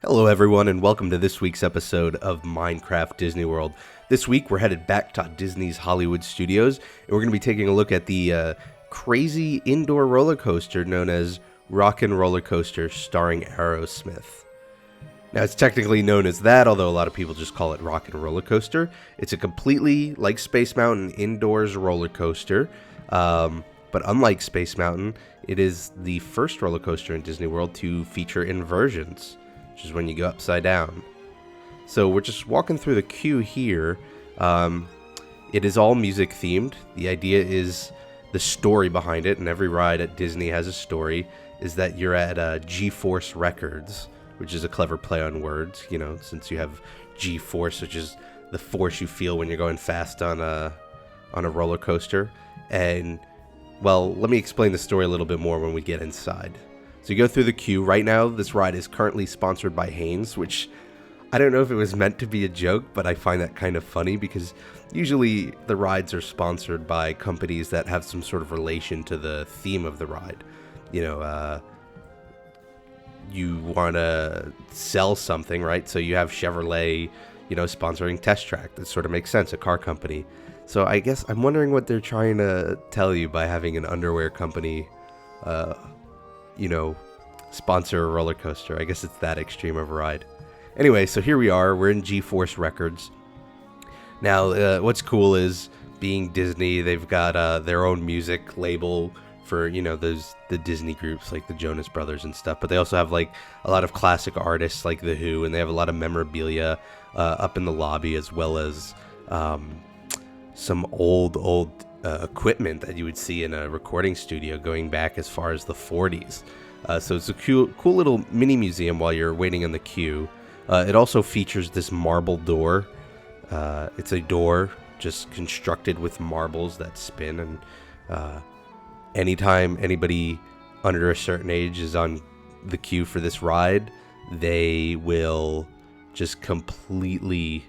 Hello everyone and welcome to this week's episode of Minecraft Disney World. This week we're headed back to Disney's Hollywood Studios and we're going to be taking a look at the crazy indoor roller coaster known as Rockin' Roller Coaster starring Aerosmith. Now it's technically known as that, although a lot of people just call it Rockin' Roller Coaster. It's a completely, like Space Mountain, indoors roller coaster, but unlike Space Mountain, it is the first roller coaster in Disney World to feature inversions, which is when you go upside down. So we're just walking through the queue here. It is all music themed. The idea is the story behind it, and every ride at Disney has a story, is that you're at G-Force Records, which is a clever play on words, you know, since you have G-Force, which is the force you feel when you're going fast on a roller coaster. And, well, let me explain the story a little bit more when we get inside. So you go through the queue. Right now, this ride is currently sponsored by Hanes, which I don't know if it was meant to be a joke, but I find that kind of funny because usually the rides are sponsored by companies that have some sort of relation to the theme of the ride. You know, you want to sell something, right? So you have Chevrolet, you know, sponsoring Test Track. That sort of makes sense, a car company. So I guess I'm wondering what they're trying to tell you by having an underwear company you know, sponsor a roller coaster. I guess it's that extreme of a ride. Anyway, so here we are. We're in G-Force Records. Now, what's cool is, being Disney, they've got their own music label for, you know, the Disney groups like the Jonas Brothers and stuff. But they also have, like, a lot of classic artists like The Who, and they have a lot of memorabilia up in the lobby, as well as some old equipment that you would see in a recording studio going back as far as the 40s. So it's a cool little mini museum while you're waiting in the queue. It also features this marble door. It's a door just constructed with marbles that spin, and anytime anybody under a certain age is on the queue for this ride, they will just completely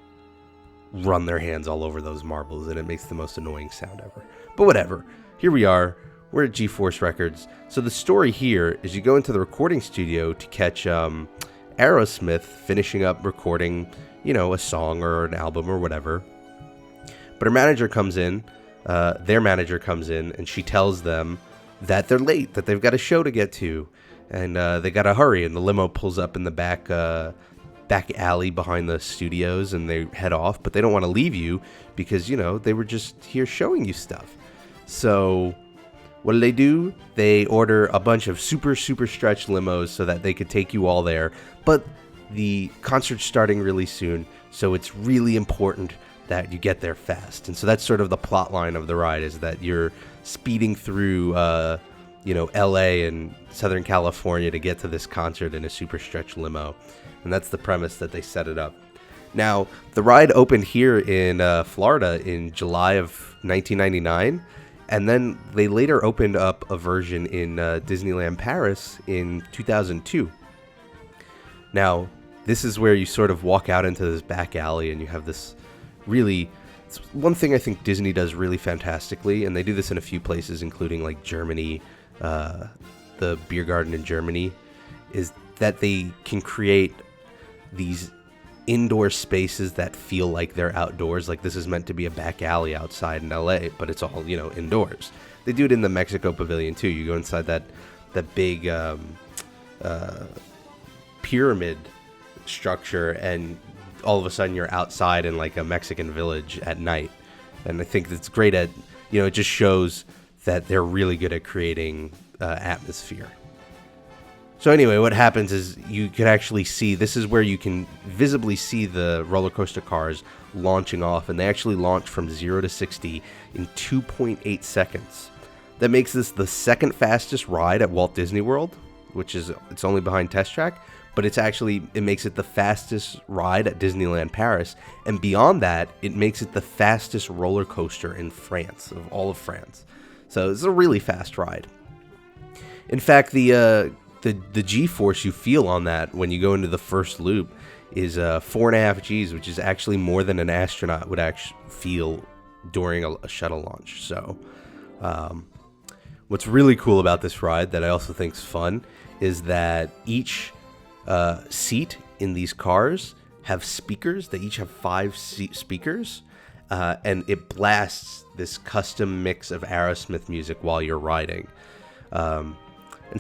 run their hands all over those marbles, and it makes the most annoying sound ever. But whatever. Here we are. We're at G-Force Records. So the story here is you go into the recording studio to catch Aerosmith finishing up recording, you know, a song or an album or whatever. But their manager comes in, and she tells them that they're late, that they've got a show to get to, and they gotta hurry. And the limo pulls up in the back alley behind the studios, and they head off, but they don't want to leave you because, you know, they were just here showing you stuff. So what do? They order a bunch of super stretch limos so that they could take you all there, but the concert's starting really soon, so it's really important that you get there fast. And so that's sort of the plot line of the ride, is that you're speeding through you know, LA and Southern California to get to this concert in a super stretch limo. And that's the premise that they set it up. Now, the ride opened here in Florida in July of 1999, and then they later opened up a version in Disneyland Paris in 2002. Now, this is where you sort of walk out into this back alley, and you have this really... It's one thing I think Disney does really fantastically, and they do this in a few places, including like Germany, the beer garden in Germany, is that they can create these indoor spaces that feel like they're outdoors. Like, this is meant to be a back alley outside in LA, but it's all, you know, indoors. They do it in the Mexico Pavilion too. You go inside that big pyramid structure, and all of a sudden you're outside in like a Mexican village at night. And I think it's great at, you know, it just shows that they're really good at creating atmosphere. So anyway, what happens is you can actually see, this is where you can visibly see the roller coaster cars launching off, and they actually launch from 0 to 60 in 2.8 seconds. That makes this the second fastest ride at Walt Disney World, which is, it's only behind Test Track, but it makes it the fastest ride at Disneyland Paris, and beyond that, it makes it the fastest roller coaster in France, of all of France. So it's a really fast ride. In fact, the G-force you feel on that when you go into the first loop is 4.5 Gs, which is actually more than an astronaut would actually feel during a shuttle launch. So what's really cool about this ride that I also think is fun is that each seat in these cars have speakers. They each have 5 speakers, and it blasts this custom mix of Aerosmith music while you're riding. And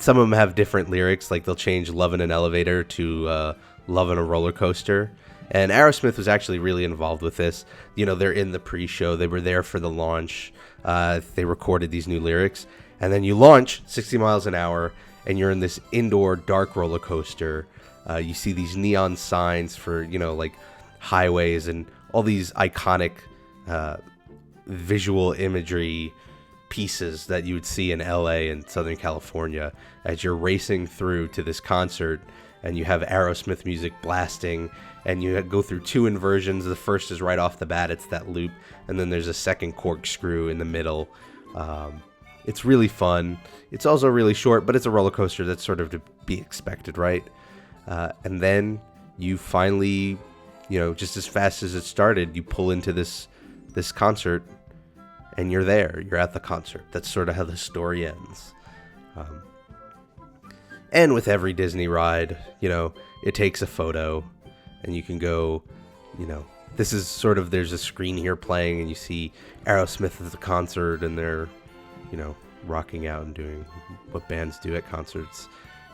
some of them have different lyrics, like they'll change Love in an Elevator to Love in a Roller Coaster. And Aerosmith was actually really involved with this. You know, they're in the pre-show. They were there for the launch. They recorded these new lyrics. And then you launch 60 miles an hour, and you're in this indoor dark roller coaster. You see these neon signs for, you know, like highways and all these iconic visual imagery pieces that you would see in LA and Southern California as you're racing through to this concert, and you have Aerosmith music blasting, and you go through 2 inversions. The first is right off the bat, it's that loop, and then there's a second corkscrew in the middle. It's really fun. It's also really short, but it's a roller coaster that's sort of to be expected, right? And then you finally, you know, just as fast as it started, you pull into this concert, and you're there. You're at the concert. That's sort of how the story ends. And with every Disney ride, you know, it takes a photo, and you can go, you know, this is sort of, there's a screen here playing, and you see Aerosmith at the concert, and they're, you know, rocking out and doing what bands do at concerts.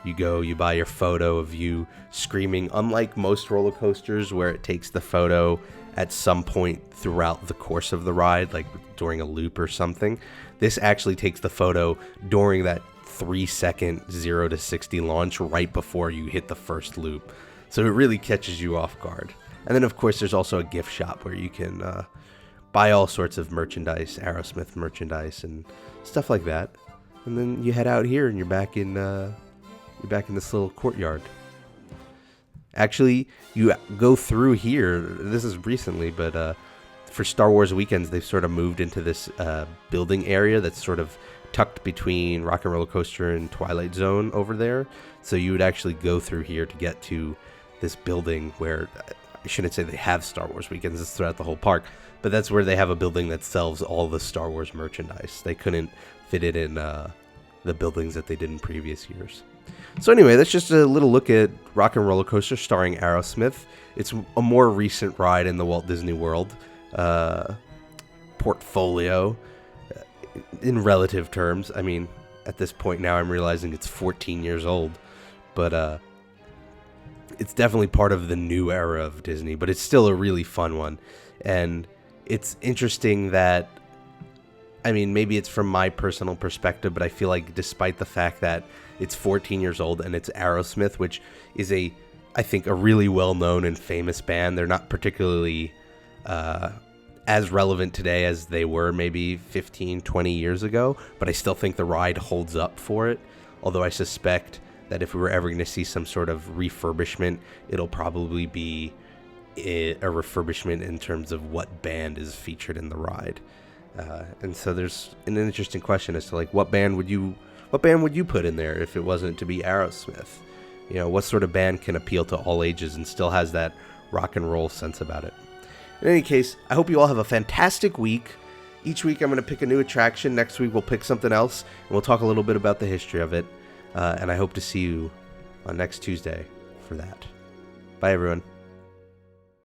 You go, you buy your photo of you screaming. Unlike most roller coasters where it takes the photo at some point throughout the course of the ride, like during a loop or something, this actually takes the photo during that 3-second 0 to 60 launch right before you hit the first loop. So it really catches you off guard. And then, of course, there's also a gift shop where you can buy all sorts of merchandise, Aerosmith merchandise and stuff like that. And then you head out here, and you're back in this little courtyard. Actually, you go through here. This is recently, but for Star Wars weekends, they've sort of moved into this building area that's sort of tucked between Rock and Roller Coaster and Twilight Zone over there. So you would actually go through here to get to this building where, I shouldn't say they have Star Wars weekends, it's throughout the whole park, but that's where they have a building that sells all the Star Wars merchandise. They couldn't fit it in the buildings that they did in previous years. So anyway, that's just a little look at Rock and Roller Coaster starring Aerosmith. It's a more recent ride in the Walt Disney World portfolio in relative terms. I mean, at this point now I'm realizing it's 14 years old, but it's definitely part of the new era of Disney, but it's still a really fun one. And it's interesting that, I mean, maybe it's from my personal perspective, but I feel like despite the fact that it's 14 years old and it's Aerosmith, which is I think a really well-known and famous band, they're not particularly as relevant today as they were maybe 15, 20 years ago, but I still think the ride holds up for it. Although I suspect that if we were ever going to see some sort of refurbishment, it'll probably be a refurbishment in terms of what band is featured in the ride. And so there's an interesting question as to, like, what band would you put in there if it wasn't to be Aerosmith? You know, what sort of band can appeal to all ages and still has that rock and roll sense about it? In any case, I hope you all have a fantastic week. Each week I'm going to pick a new attraction. Next week we'll pick something else, and we'll talk a little bit about the history of it. And I hope to see you on next Tuesday for that. Bye, everyone.